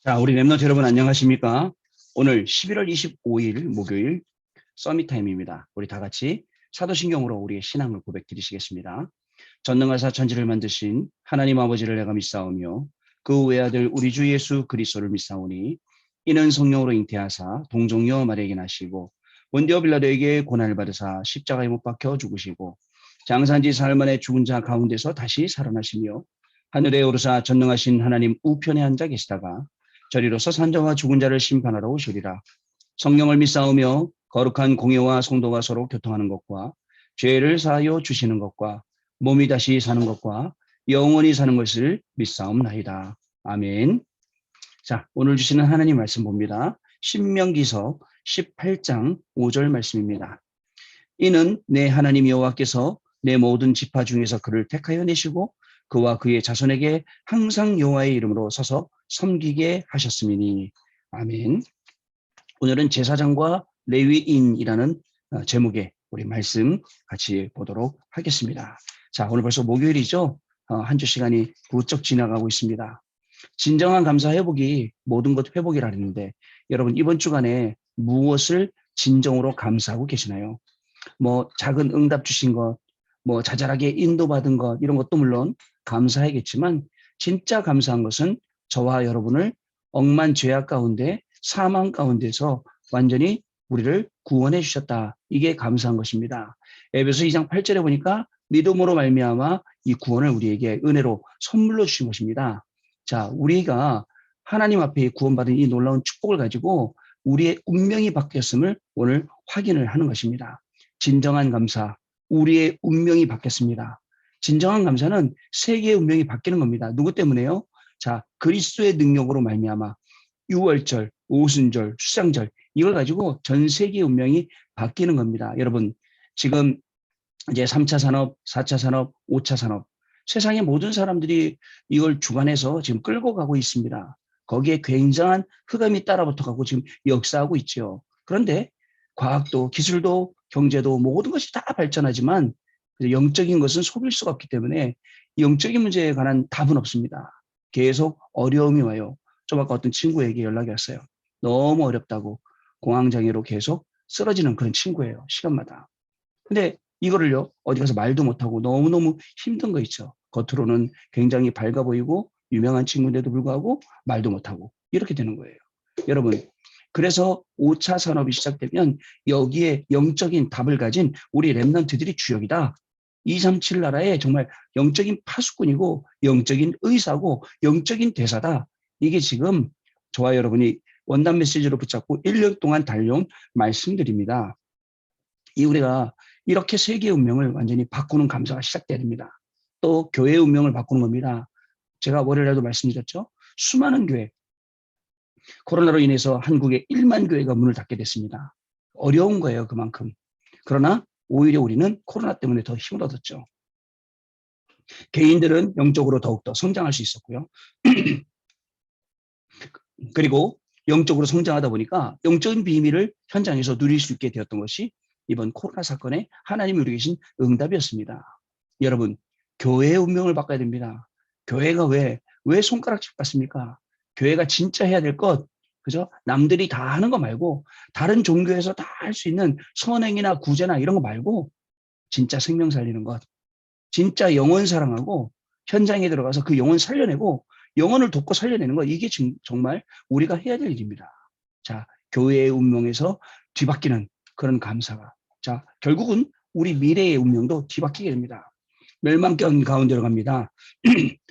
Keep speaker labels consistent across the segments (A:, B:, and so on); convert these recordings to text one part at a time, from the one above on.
A: 자, 우리 랩너트 여러분 안녕하십니까? 오늘 11월 25일 목요일 서밋타임입니다. 우리 다 같이 사도신경으로 우리의 신앙을 고백드리시겠습니다. 전능하사 천지를 만드신 하나님 아버지를 내가 믿사오며 그 외아들 우리 주 예수 그리스도를 믿사오니 이는 성령으로 잉태하사 동정녀 마리아에게 나시고 본디오 빌라도에게 고난을 받으사 십자가에 못 박혀 죽으시고 장사한지 사흘 만에 죽은 자 가운데서 다시 살아나시며 하늘에 오르사 전능하신 하나님 우편에 앉아 계시다가 저리로서 산자와 죽은 자를 심판하러 오시리라. 성령을 믿사오며 거룩한 공예와 성도가 서로 교통하는 것과 죄를 사하여 주시는 것과 몸이 다시 사는 것과 영원히 사는 것을 믿사옵나이다. 아멘. 자, 오늘 주시는 하나님 말씀 봅니다. 신명기서 18장 5절 말씀입니다. 이는 내 하나님 여호와께서 내 모든 지파 중에서 그를 택하여 내시고 그와 그의 자손에게 항상 여호와의 이름으로 서서 섬기게 하셨음이니. 아멘. 오늘은 제사장과 레위인이라는 제목의 우리 말씀 같이 보도록 하겠습니다. 자, 오늘 벌써 목요일이죠. 한 주 시간이 부쩍 지나가고 있습니다. 진정한 감사 회복이 모든 것 회복이라 했는데 여러분 이번 주간에 무엇을 진정으로 감사하고 계시나요? 뭐 작은 응답 주신 것, 뭐 자잘하게 인도받은 것 이런 것도 물론 감사하겠지만 진짜 감사한 것은 저와 여러분을 억만 죄악 가운데 사망 가운데서 완전히 우리를 구원해 주셨다. 이게 감사한 것입니다. 에베소 2장 8절에 보니까 믿음으로 말미암아 이 구원을 우리에게 은혜로 선물로 주신 것입니다. 자, 우리가 하나님 앞에 구원받은 이 놀라운 축복을 가지고 우리의 운명이 바뀌었음을 오늘 확인을 하는 것입니다. 진정한 감사, 우리의 운명이 바뀌었습니다. 진정한 감사는 세계의 운명이 바뀌는 겁니다. 누구 때문에요? 자, 그리스도의 능력으로 말미암아 유월절, 오순절, 수장절 이걸 가지고 전 세계의 운명이 바뀌는 겁니다. 여러분 지금 이제 3차 산업, 4차 산업, 5차 산업 세상의 모든 사람들이 이걸 주관해서 지금 끌고 가고 있습니다. 거기에 굉장한 흑암이 따라붙어가고 지금 역사하고 있죠. 그런데 과학도 기술도 경제도 모든 것이 다 발전하지만 영적인 것은 속일 수가 없기 때문에 영적인 문제에 관한 답은 없습니다. 계속 어려움이 와요. 좀 아까 어떤 친구에게 연락이 왔어요. 너무 어렵다고 공황장애로 계속 쓰러지는 그런 친구예요. 시간마다. 근데 이거를요. 어디 가서 말도 못하고 너무너무 힘든 거 있죠. 겉으로는 굉장히 밝아 보이고 유명한 친구인데도 불구하고 말도 못하고 이렇게 되는 거예요. 여러분 그래서 5차 산업이 시작되면 여기에 영적인 답을 가진 우리 랩런트들이 주역이다. 237 나라의 정말 영적인 파수꾼이고 영적인 의사고 영적인 대사다. 이게 지금 저와 여러분이 원단 메시지로 붙잡고 1년 동안 달려온 말씀드립니다. 이 우리가 이렇게 세계의 운명을 완전히 바꾸는 감사가 시작돼야 됩니다. 또 교회의 운명을 바꾸는 겁니다. 제가 월요일에도 말씀드렸죠. 수많은 교회, 코로나로 인해서 한국에 1만 교회가 문을 닫게 됐습니다. 어려운 거예요, 그만큼. 그러나 오히려 우리는 코로나 때문에 더 힘을 얻었죠. 개인들은 영적으로 더욱더 성장할 수 있었고요. 그리고 영적으로 성장하다 보니까 영적인 비밀을 현장에서 누릴 수 있게 되었던 것이 이번 코로나 사건에 하나님이 우리 계신 응답이었습니다. 여러분, 교회의 운명을 바꿔야 됩니다. 교회가 왜 손가락질 받습니까? 교회가 진짜 해야 될 것, 그죠? 남들이 다 하는 거 말고 다른 종교에서 다 할 수 있는 선행이나 구제나 이런 거 말고 진짜 생명 살리는 것, 진짜 영혼 사랑하고 현장에 들어가서 그 영혼 살려내고 영혼을 돕고 살려내는 것, 이게 정말 우리가 해야 될 일입니다. 자, 교회의 운명에서 뒤바뀌는 그런 감사가. 자, 결국은 우리 미래의 운명도 뒤바뀌게 됩니다. 멸망권 가운데로 갑니다.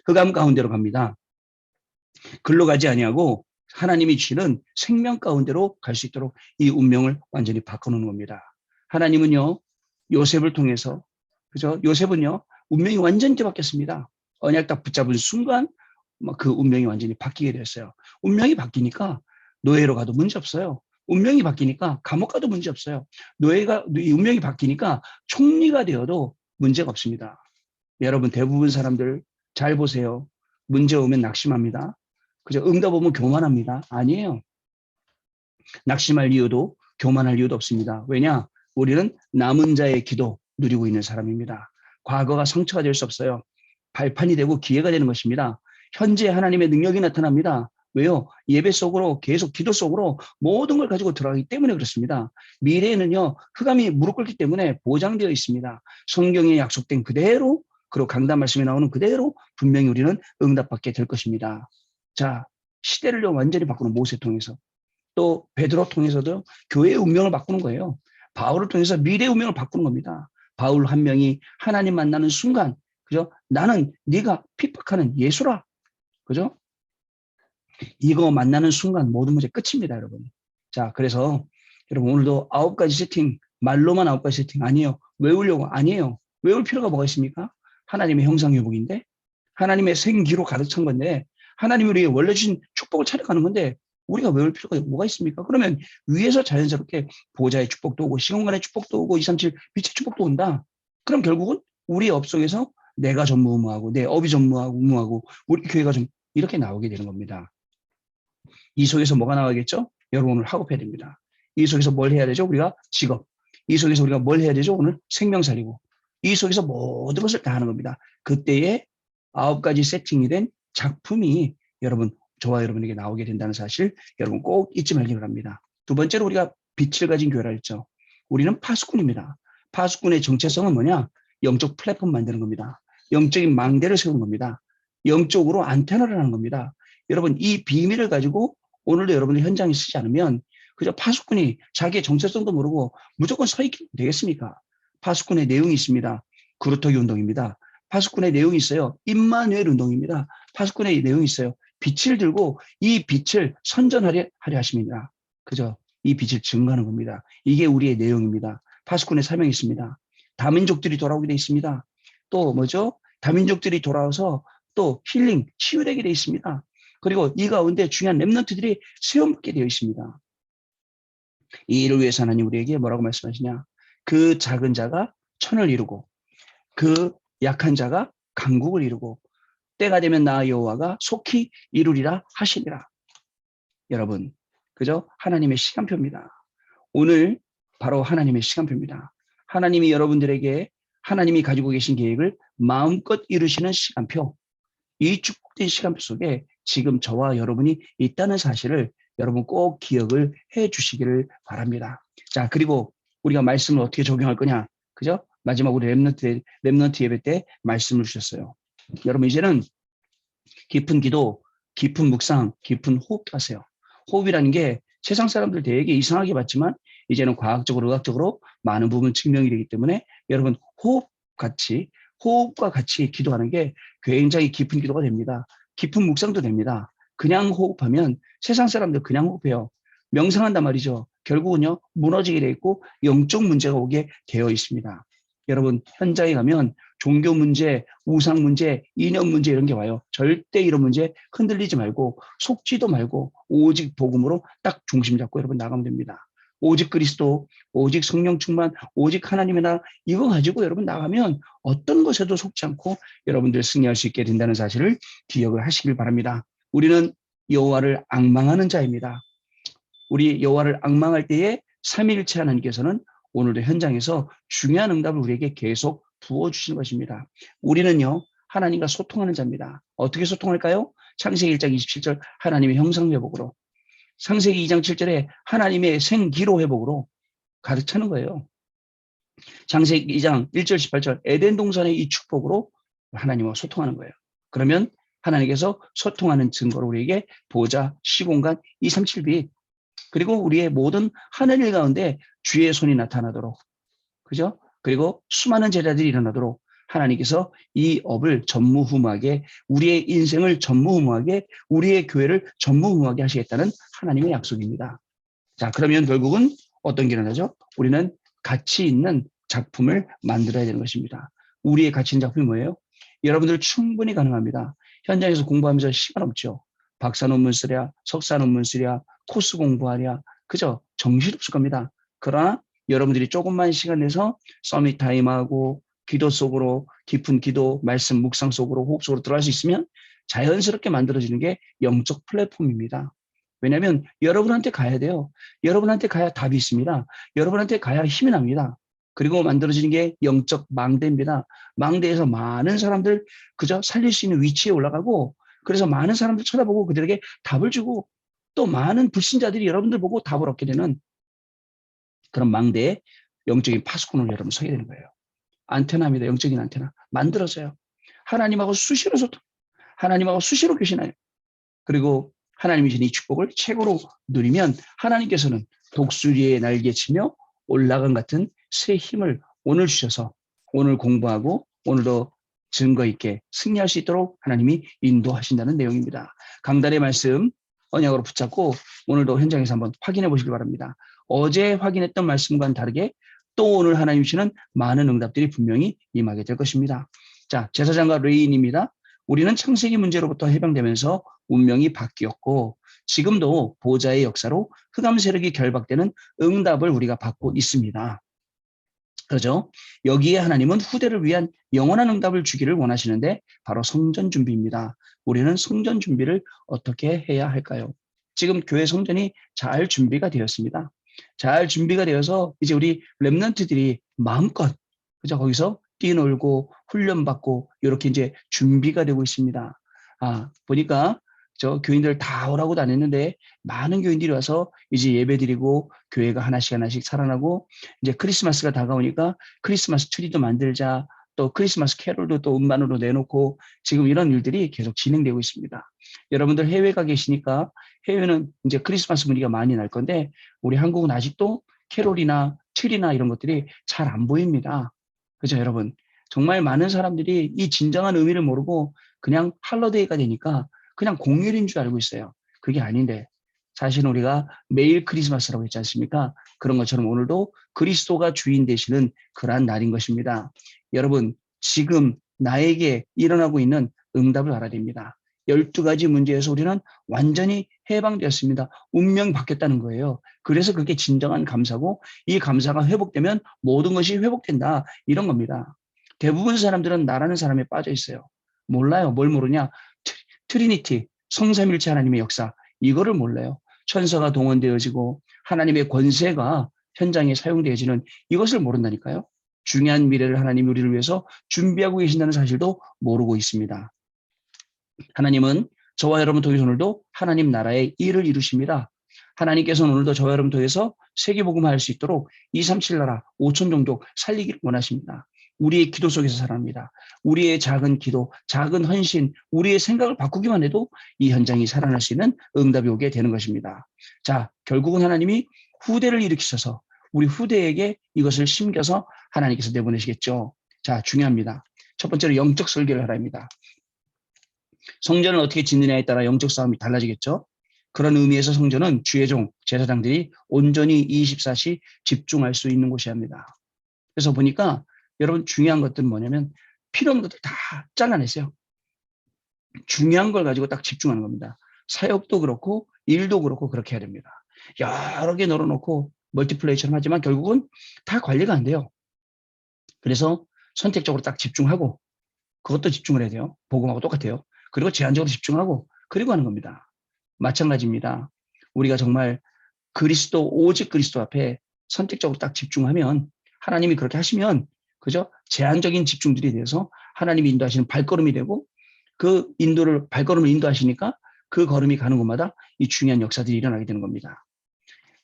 A: 흑암 가운데로 갑니다. 글로 가지 아니하고 하나님이 주시는 생명 가운데로 갈 수 있도록 이 운명을 완전히 바꿔놓는 겁니다. 하나님은요, 요셉을 통해서, 그죠? 요셉은요, 운명이 완전히 뒤바뀌었습니다. 언약 딱 붙잡은 순간, 그 운명이 완전히 바뀌게 됐어요. 운명이 바뀌니까 노예로 가도 문제 없어요. 운명이 바뀌니까 감옥 가도 문제 없어요. 운명이 바뀌니까 총리가 되어도 문제가 없습니다. 여러분, 대부분 사람들 잘 보세요. 문제 오면 낙심합니다. 그죠? 응답 오면 교만합니다. 아니에요. 낙심할 이유도 교만할 이유도 없습니다. 왜냐? 우리는 남은 자의 기도 누리고 있는 사람입니다. 과거가 상처가 될 수 없어요. 발판이 되고 기회가 되는 것입니다. 현재 하나님의 능력이 나타납니다. 왜요? 예배 속으로 계속 기도 속으로 모든 걸 가지고 들어가기 때문에 그렇습니다. 미래에는요, 흑암이 무릎 꿇기 때문에 보장되어 있습니다. 성경에 약속된 그대로, 그리고 강단 말씀에 나오는 그대로 분명히 우리는 응답받게 될 것입니다. 자, 시대를 완전히 바꾸는 모세 통해서, 또 베드로 통해서도 교회의 운명을 바꾸는 거예요. 바울을 통해서 미래의 운명을 바꾸는 겁니다. 바울 한 명이 하나님 만나는 순간, 그죠? 나는 네가 핍박하는 예수라. 그죠? 이거 만나는 순간 모든 문제 끝입니다, 여러분. 자, 그래서 여러분 오늘도 9가지 세팅, 말로만 9가지 세팅 아니에요. 외우려고 아니에요. 외울 필요가 뭐가 있습니까? 하나님의 형상회복인데, 하나님의 생기로 가득 찬 건데, 하나님이 우리에게 원래 주신 축복을 찾아가는 건데, 우리가 외울 필요가 뭐가 있습니까? 그러면 위에서 자연스럽게 보좌의 축복도 오고, 시공간의 축복도 오고, 237 빛의 축복도 온다. 그럼 결국은 우리 업 속에서 내가 전무후무하고, 내 업이 전무후무하고, 우리 교회가 좀 이렇게 나오게 되는 겁니다. 이 속에서 뭐가 나와야겠죠? 여러분 오늘 학업해야 됩니다. 이 속에서 뭘 해야 되죠? 우리가 직업. 이 속에서 우리가 뭘 해야 되죠? 오늘 생명 살리고. 이 속에서 모든 것을 다 하는 겁니다. 그때에 9가지 세팅이 된 작품이 여러분, 저와 여러분에게 나오게 된다는 사실 여러분 꼭 잊지 말기 바랍니다. 두 번째로 우리가 빛을 가진 교회라 했죠. 우리는 파수꾼입니다. 파수꾼의 정체성은 뭐냐? 영적 플랫폼 만드는 겁니다. 영적인 망대를 세우는 겁니다. 영적으로 안테나를 하는 겁니다. 여러분 이 비밀을 가지고 오늘도 여러분들 현장에 쓰지 않으면 그저 파수꾼이 자기의 정체성도 모르고 무조건 서 있게 되겠습니까? 파수꾼의 내용이 있습니다. 그루터기 운동입니다. 파수꾼의 내용이 있어요. 임마누엘 운동입니다. 파수꾼의 내용이 있어요. 빛을 들고 이 빛을 선전하려 하십니다. 그죠? 이 빛을 증거하는 겁니다. 이게 우리의 내용입니다. 파수꾼의 사명이 있습니다. 다민족들이 돌아오게 돼 있습니다. 또 뭐죠? 다민족들이 돌아와서 또 힐링, 치유되게 돼 있습니다. 그리고 이 가운데 중요한 렘넌트들이 세움받게 되어 있습니다. 이 일을 위해서 하나님 우리에게 뭐라고 말씀하시냐? 그 작은 자가 천을 이루고 그 약한 자가 강국을 이루고 때가 되면 나 여호와가 속히 이루리라 하시니라. 여러분, 그죠? 하나님의 시간표입니다. 오늘 바로 하나님의 시간표입니다. 하나님이 여러분들에게 하나님이 가지고 계신 계획을 마음껏 이루시는 시간표. 이 축복된 시간표 속에 지금 저와 여러분이 있다는 사실을 여러분 꼭 기억을 해 주시기를 바랍니다. 자, 그리고 우리가 말씀을 어떻게 적용할 거냐? 그죠? 마지막 우리 렘넌트 예배 때 말씀을 주셨어요. 여러분 이제는 깊은 기도, 깊은 묵상, 깊은 호흡 하세요. 호흡이라는 게 세상 사람들 되게 이상하게 봤지만 이제는 과학적으로 의학적으로 많은 부분 증명이 되기 때문에 여러분 호흡과 같이 기도하는 게 굉장히 깊은 기도가 됩니다. 깊은 묵상도 됩니다. 그냥 호흡하면 세상 사람들 그냥 호흡해요. 명상한단 말이죠. 결국은요 무너지게 돼 있고 영적 문제가 오게 되어 있습니다. 여러분 현장에 가면 종교 문제, 우상 문제, 이념 문제 이런 게 와요. 절대 이런 문제 흔들리지 말고 속지도 말고 오직 복음으로 딱 중심 잡고 여러분 나가면 됩니다. 오직 그리스도, 오직 성령 충만, 오직 하나님의 나라 이거 가지고 여러분 나가면 어떤 것에도 속지 않고 여러분들 승리할 수 있게 된다는 사실을 기억을 하시길 바랍니다. 우리는 여호와를 앙망하는 자입니다. 우리 여호와를 앙망할 때에 삼위일체 하나님께서는 오늘도 현장에서 중요한 응답을 우리에게 계속 부어주시는 것입니다. 우리는요 하나님과 소통하는 자입니다. 어떻게 소통할까요? 창세기 1장 27절 하나님의 형상 회복으로, 창세기 2장 7절에 하나님의 생기로 회복으로 가득 차는 거예요. 창세기 2장 1절 18절 에덴 동산의 이 축복으로 하나님과 소통하는 거예요. 그러면 하나님께서 소통하는 증거로 우리에게 보좌, 시공간, 237빛 그리고 우리의 모든 하늘일 가운데 주의 손이 나타나도록, 그죠? 그리고 수많은 제자들이 일어나도록 하나님께서 이 업을 전무후무하게, 우리의 인생을 전무후무하게, 우리의 교회를 전무후무하게 하시겠다는 하나님의 약속입니다. 자, 그러면 결국은 어떤 게 일어나죠? 우리는 가치 있는 작품을 만들어야 되는 것입니다. 우리의 가치 있는 작품이 뭐예요? 여러분들 충분히 가능합니다. 현장에서 공부하면서 시간 없죠. 박사 논문 쓰랴, 석사 논문 쓰랴, 코스 공부하랴, 그죠? 정신없을 겁니다. 그러나 여러분들이 조금만 시간 내서 서밋 타임하고 기도 속으로 깊은 기도, 말씀, 묵상 속으로 호흡 속으로 들어갈 수 있으면 자연스럽게 만들어지는 게 영적 플랫폼입니다. 왜냐하면 여러분한테 가야 돼요. 여러분한테 가야 답이 있습니다. 여러분한테 가야 힘이 납니다. 그리고 만들어지는 게 영적 망대입니다. 망대에서 많은 사람들 그저 살릴 수 있는 위치에 올라가고 그래서 많은 사람들 쳐다보고 그들에게 답을 주고 또 많은 불신자들이 여러분들 보고 답을 얻게 되는 그런 망대에 영적인 파수꾼을 여러분 서게 되는 거예요. 안테나입니다. 영적인 안테나. 만들어져요. 하나님하고 수시로 소통, 하나님하고 수시로 교신해요. 그리고 하나님이 주신 이 축복을 최고로 누리면 하나님께서는 독수리의 날개치며 올라간 같은 새 힘을 오늘 주셔서 오늘 공부하고 오늘도 증거 있게 승리할 수 있도록 하나님이 인도하신다는 내용입니다. 강단의 말씀 언약으로 붙잡고 오늘도 현장에서 한번 확인해 보시기 바랍니다. 어제 확인했던 말씀과는 다르게 또 오늘 하나님 주시는 많은 응답들이 분명히 임하게 될 것입니다. 자, 제사장과 레위인입니다. 우리는 창세기 문제로부터 해방되면서 운명이 바뀌었고 지금도 보좌의 역사로 흑암 세력이 결박되는 응답을 우리가 받고 있습니다. 그렇죠? 여기에 하나님은 후대를 위한 영원한 응답을 주기를 원하시는데 바로 성전 준비입니다. 우리는 성전 준비를 어떻게 해야 할까요? 지금 교회 성전이 잘 준비가 되었습니다. 잘 준비가 되어서 이제 우리 렘넌트들이 마음껏 그죠? 거기서 뛰놀고 훈련받고 이렇게 이제 준비가 되고 있습니다. 보니까 저 교인들 다 오라고 다녔는데 많은 교인들이 와서 이제 예배드리고 교회가 하나씩 하나씩 살아나고 이제 크리스마스가 다가오니까 크리스마스 트리도 만들자 또 크리스마스 캐롤도 또 음반으로 내놓고 지금 이런 일들이 계속 진행되고 있습니다. 여러분들 해외 가 계시니까 해외는 이제 크리스마스 분위기가 많이 날 건데 우리 한국은 아직도 캐롤이나 트리나 이런 것들이 잘 안 보입니다. 그죠 여러분? 정말 많은 사람들이 이 진정한 의미를 모르고 그냥 할러데이가 되니까 그냥 공휴일인 줄 알고 있어요. 그게 아닌데 사실은 우리가 매일 크리스마스라고 했지 않습니까? 그런 것처럼 오늘도 그리스도가 주인 되시는 그러한 날인 것입니다. 여러분 지금 나에게 일어나고 있는 응답을 알아야 됩니다. 12가지 문제에서 우리는 완전히 해방되었습니다. 운명이 바뀌었다는 거예요. 그래서 그게 진정한 감사고 이 감사가 회복되면 모든 것이 회복된다. 이런 겁니다. 대부분 사람들은 나라는 사람에 빠져 있어요. 몰라요. 뭘 모르냐? 트리니티, 성삼일체 하나님의 역사, 이거를 몰라요. 천사가 동원되어지고 하나님의 권세가 현장에 사용되어지는 이것을 모른다니까요. 중요한 미래를 하나님이 우리를 위해서 준비하고 계신다는 사실도 모르고 있습니다. 하나님은 저와 여러분 통해서 오늘도 하나님 나라의 일을 이루십니다. 하나님께서는 오늘도 저와 여러분 통해서 세계복음화할 수 있도록 237 나라 5천 종족 살리기를 원하십니다. 우리의 기도 속에서 살아납니다. 우리의 작은 기도, 작은 헌신, 우리의 생각을 바꾸기만 해도 이 현장이 살아날 수 있는 응답이 오게 되는 것입니다. 자, 결국은 하나님이 후대를 일으키셔서 우리 후대에게 이것을 심겨서 하나님께서 내보내시겠죠. 자, 중요합니다. 첫 번째로 영적 설계를 하랍니다. 성전을 어떻게 짓느냐에 따라 영적 싸움이 달라지겠죠. 그런 의미에서 성전은 주의 종, 제사장들이 온전히 24시 집중할 수 있는 곳이야 합니다. 그래서 보니까 여러분 중요한 것들은 뭐냐면 필요 없는 것들 다 잘라냈어요. 중요한 걸 가지고 딱 집중하는 겁니다. 사역도 그렇고 일도 그렇고 그렇게 해야 됩니다. 여러 개 널어놓고 멀티플레이처럼 하지만 결국은 다 관리가 안 돼요. 그래서 선택적으로 딱 집중하고 그것도 집중을 해야 돼요. 복음하고 똑같아요. 그리고 제한적으로 집중하고 그리고 하는 겁니다. 마찬가지입니다. 우리가 정말 그리스도 오직 그리스도 앞에 선택적으로 딱 집중하면 하나님이 그렇게 하시면 그죠? 제한적인 집중들이 돼서 하나님이 인도하시는 발걸음이 되고 그 발걸음을 인도하시니까 그 걸음이 가는 곳마다 이 중요한 역사들이 일어나게 되는 겁니다.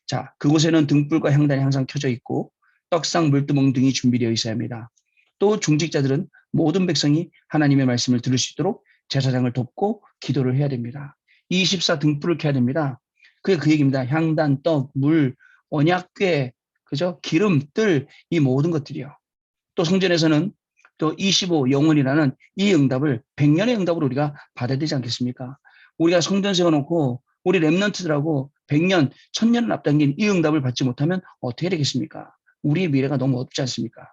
A: 자, 그곳에는 등불과 향단이 항상 켜져 있고 떡상, 물두멍 등이 준비되어 있어야 합니다. 또 중직자들은 모든 백성이 하나님의 말씀을 들을 수 있도록 제사장을 돕고 기도를 해야 됩니다. 24 등불을 켜야 됩니다. 그게 그 얘기입니다. 향단, 떡, 물, 언약궤, 그죠? 기름, 뜰, 이 모든 것들이요. 또 성전에서는 또 25 영혼이라는 이 응답을 100년의 응답으로 우리가 받아야 되지 않겠습니까? 우리가 성전 세워놓고 우리 렘넌트들하고 100년, 1000년을 앞당긴 이 응답을 받지 못하면 어떻게 되겠습니까? 우리의 미래가 너무 어둡지 않습니까?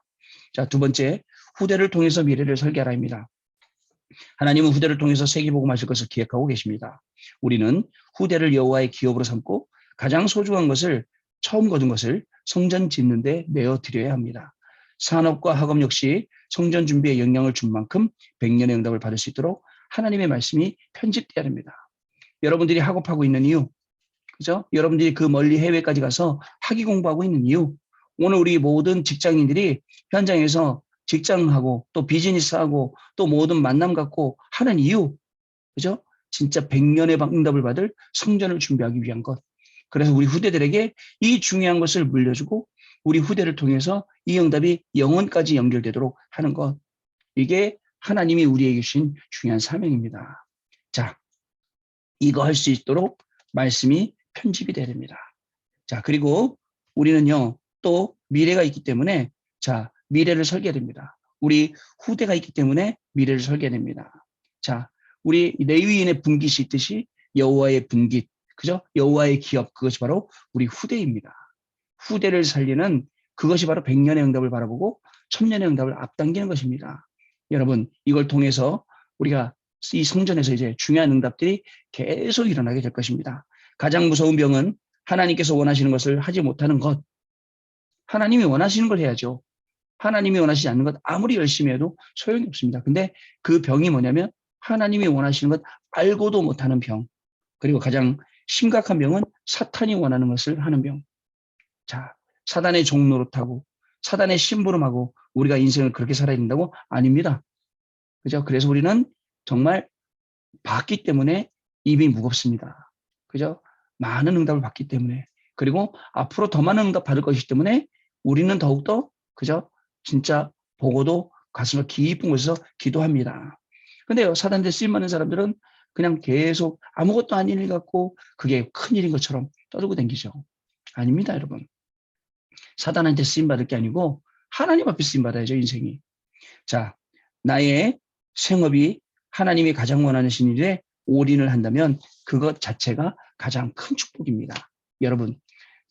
A: 자, 두 번째, 후대를 통해서 미래를 설계하라 입니다. 하나님은 후대를 통해서 세계복음하실 것을 기획하고 계십니다. 우리는 후대를 여호와의 기업으로 삼고 가장 소중한 것을 처음 거둔 것을 성전 짓는 데 내어드려야 합니다. 산업과 학업 역시 성전 준비에 영향을 준 만큼 100년의 응답을 받을 수 있도록 하나님의 말씀이 편집되어야 합니다. 여러분들이 학업하고 있는 이유, 그죠? 여러분들이 그 멀리 해외까지 가서 학위 공부하고 있는 이유, 오늘 우리 모든 직장인들이 현장에서 직장하고 또 비즈니스하고 또 모든 만남 갖고 하는 이유, 그죠? 진짜 100년의 응답을 받을 성전을 준비하기 위한 것. 그래서 우리 후대들에게 이 중요한 것을 물려주고 우리 후대를 통해서 이 응답이 영원까지 연결되도록 하는 것. 이게 하나님이 우리에게 주신 중요한 사명입니다. 자, 이거 할 수 있도록 말씀이 편집이 돼야 됩니다. 자, 그리고 우리는요, 또 미래가 있기 때문에 자, 미래를 설계해야 됩니다. 우리 후대가 있기 때문에 미래를 설계해야 됩니다. 자, 우리 레위인의 분깃이 있듯이 여호와의 분깃, 그죠? 여호와의 기업, 그것이 바로 우리 후대입니다. 후대를 살리는 그것이 바로 100년의 응답을 바라보고 1000년의 응답을 앞당기는 것입니다. 여러분, 이걸 통해서 우리가 이 성전에서 이제 중요한 응답들이 계속 일어나게 될 것입니다. 가장 무서운 병은 하나님께서 원하시는 것을 하지 못하는 것. 하나님이 원하시는 걸 해야죠. 하나님이 원하시지 않는 것 아무리 열심히 해도 소용이 없습니다. 근데 그 병이 뭐냐면 하나님이 원하시는 것 알고도 못하는 병. 그리고 가장 심각한 병은 사탄이 원하는 것을 하는 병. 자, 사단의 종노릇하고 사단의 심부름하고 우리가 인생을 그렇게 살아야 된다고? 아닙니다. 그죠? 그래서 우리는 정말 받기 때문에 입이 무겁습니다. 그죠? 많은 응답을 받기 때문에. 그리고 앞으로 더 많은 응답 받을 것이기 때문에 우리는 더욱더, 그죠? 진짜 보고도 가슴을 깊은 곳에서 기도합니다. 근데요, 사단대 쓰임받는 사람들은 그냥 계속 아무것도 아닌 일 같고 그게 큰 일인 것처럼 떠들고 다니죠. 아닙니다, 여러분. 사단한테 쓰임받을 게 아니고 하나님 앞에 쓰임받아야죠, 인생이. 자, 나의 생업이 하나님이 가장 원하시는 일에 올인을 한다면 그것 자체가 가장 큰 축복입니다. 여러분,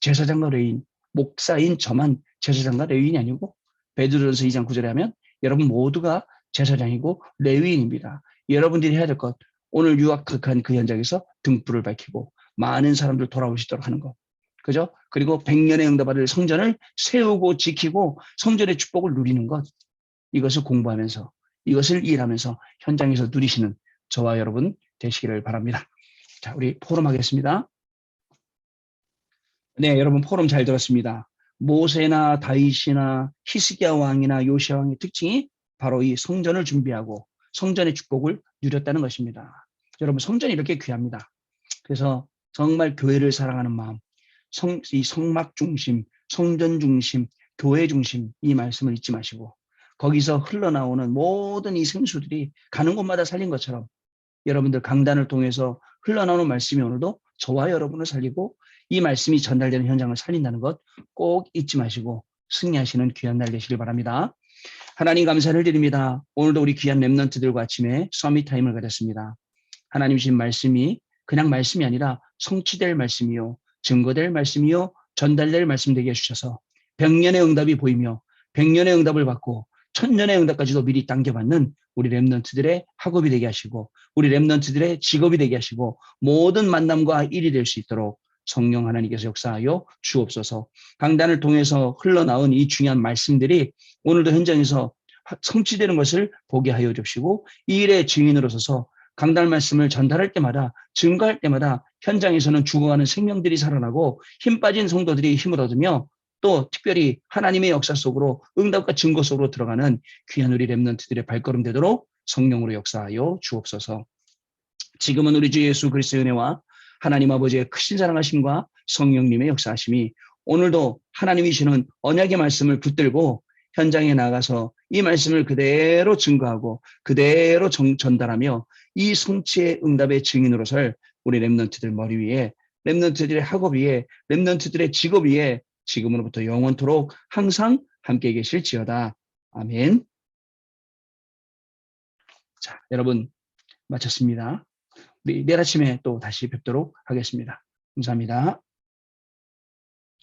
A: 제사장과 레위인, 목사인 저만 제사장과 레위인이 아니고 베드로전서 2장 9절에 하면 여러분 모두가 제사장이고 레위인입니다. 여러분들이 해야 될 것, 오늘 유학한 그 현장에서 등불을 밝히고 많은 사람들 돌아오시도록 하는 것. 그죠? 그리고 100년의 응답받을 성전을 세우고 지키고 성전의 축복을 누리는 것. 이것을 공부하면서 이것을 일하면서 현장에서 누리시는 저와 여러분 되시기를 바랍니다. 자, 우리 포럼 하겠습니다. 네, 여러분 포럼 잘 들었습니다. 모세나 다윗이나 히스기야 왕이나 요시야 왕의 특징이 바로 이 성전을 준비하고 성전의 축복을 누렸다는 것입니다. 여러분 성전이 이렇게 귀합니다. 그래서 정말 교회를 사랑하는 마음, 이 성막 중심, 성전 중심, 교회 중심 이 말씀을 잊지 마시고 거기서 흘러나오는 모든 이 생수들이 가는 곳마다 살린 것처럼 여러분들 강단을 통해서 흘러나오는 말씀이 오늘도 저와 여러분을 살리고 이 말씀이 전달되는 현장을 살린다는 것 꼭 잊지 마시고 승리하시는 귀한 날 되시길 바랍니다. 하나님 감사를 드립니다. 오늘도 우리 귀한 렘넌트들과 아침에 서밋 타임을 가졌습니다. 하나님 주신 말씀이 그냥 말씀이 아니라 성취될 말씀이요, 증거될 말씀이요, 전달될 말씀 되게 해주셔서 100년의 응답이 보이며 100년의 응답을 받고 1000년의 응답까지도 미리 당겨받는 우리 렘넌트들의 학업이 되게 하시고 우리 렘넌트들의 직업이 되게 하시고 모든 만남과 일이 될 수 있도록 성령 하나님께서 역사하여 주옵소서. 강단을 통해서 흘러나온 이 중요한 말씀들이 오늘도 현장에서 성취되는 것을 보게 하여 주시고 이 일의 증인으로 서서 강단 말씀을 전달할 때마다 증거할 때마다 현장에서는 죽어가는 생명들이 살아나고 힘 빠진 성도들이 힘을 얻으며 또 특별히 하나님의 역사 속으로 응답과 증거 속으로 들어가는 귀한 우리 렘넌트들의 발걸음 되도록 성령으로 역사하여 주옵소서. 지금은 우리 주 예수 그리스도의 은혜와 하나님 아버지의 크신 사랑하심과 성령님의 역사하심이 오늘도 하나님이 주는 언약의 말씀을 붙들고 현장에 나가서 이 말씀을 그대로 증거하고 그대로 전달하며 이 성취의 응답의 증인으로 설 우리 렘넌트들 머리 위에, 렘넌트들의 학업 위에, 렘넌트들의 직업 위에 지금으로부터 영원토록 항상 함께 계실지어다. 아멘. 자, 여러분 마쳤습니다. 우리 내일 아침에 또 다시 뵙도록 하겠습니다. 감사합니다.